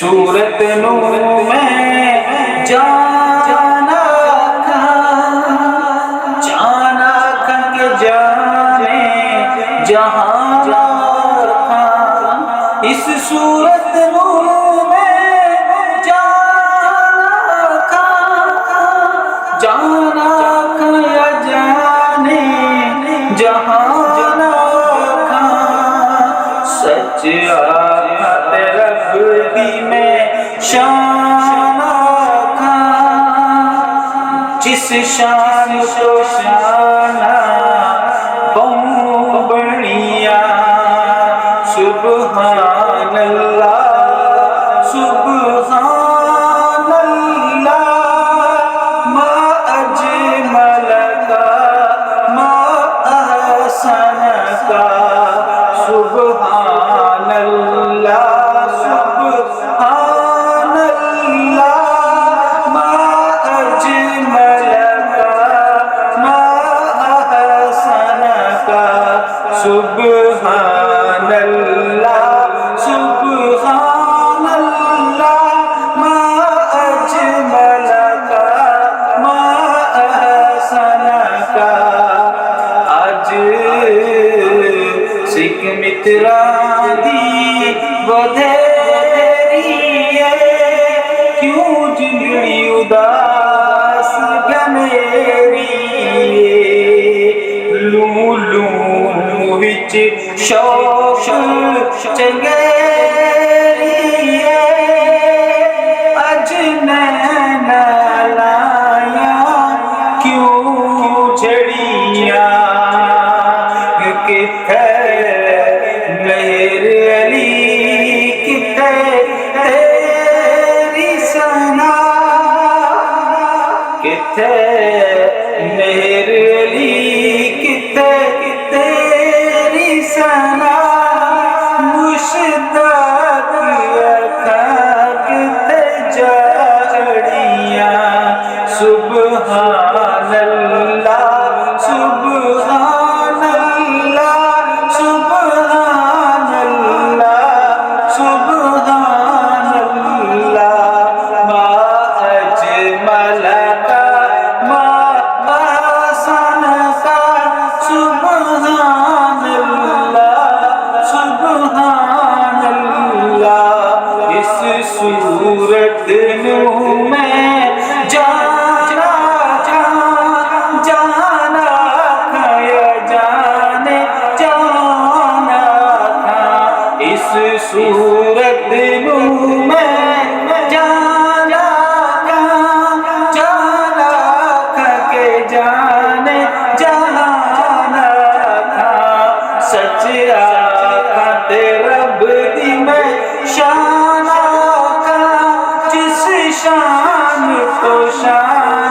صورت نو میں جانا کھا کہ جانے جہاں تھا، اس صورت نو میں جانا کھا یا جانے جہاں تھا، سچ رب دی میں شان آکھا، جس شان تو شان بہوں بڑیا، سبحان اللہ سبحان اللہ، ما اجمل کا ما احسن کا، سبحان اللہ سبحان اللہ، ما اجمل کا ما احسن کا، سبحان اللہ سبحان اللہ، ما اجمل کا ما احسن کا۔ آج سکھ مترا دی بدھیری ہے، کیوں جنگڑی اداس گھنیری ہے، لوں لوں وچ شوق چنگیری ہے، اج نین لایا کیوں جھڑیاں، کتھے مہر علی کتھے تیری ثنا، کتھے مہر علی کتھے تیری ثنا، مشتاق اکھاں کتھے جاڑیاں، سبحان اللہ سبحان اللہ سبحان اللہ سبحان اللہ، ما اجمل کا ما احسن کا، سبحان اللہ سبحان اللہ، اس صورت نو میں جانا کھا یا جانے جانا تھا، اس صورت نو میں جانا کھا کہ جانے جہاں تھا، سچ آقا تے رب دی میں شان آقا، جس شان تو شان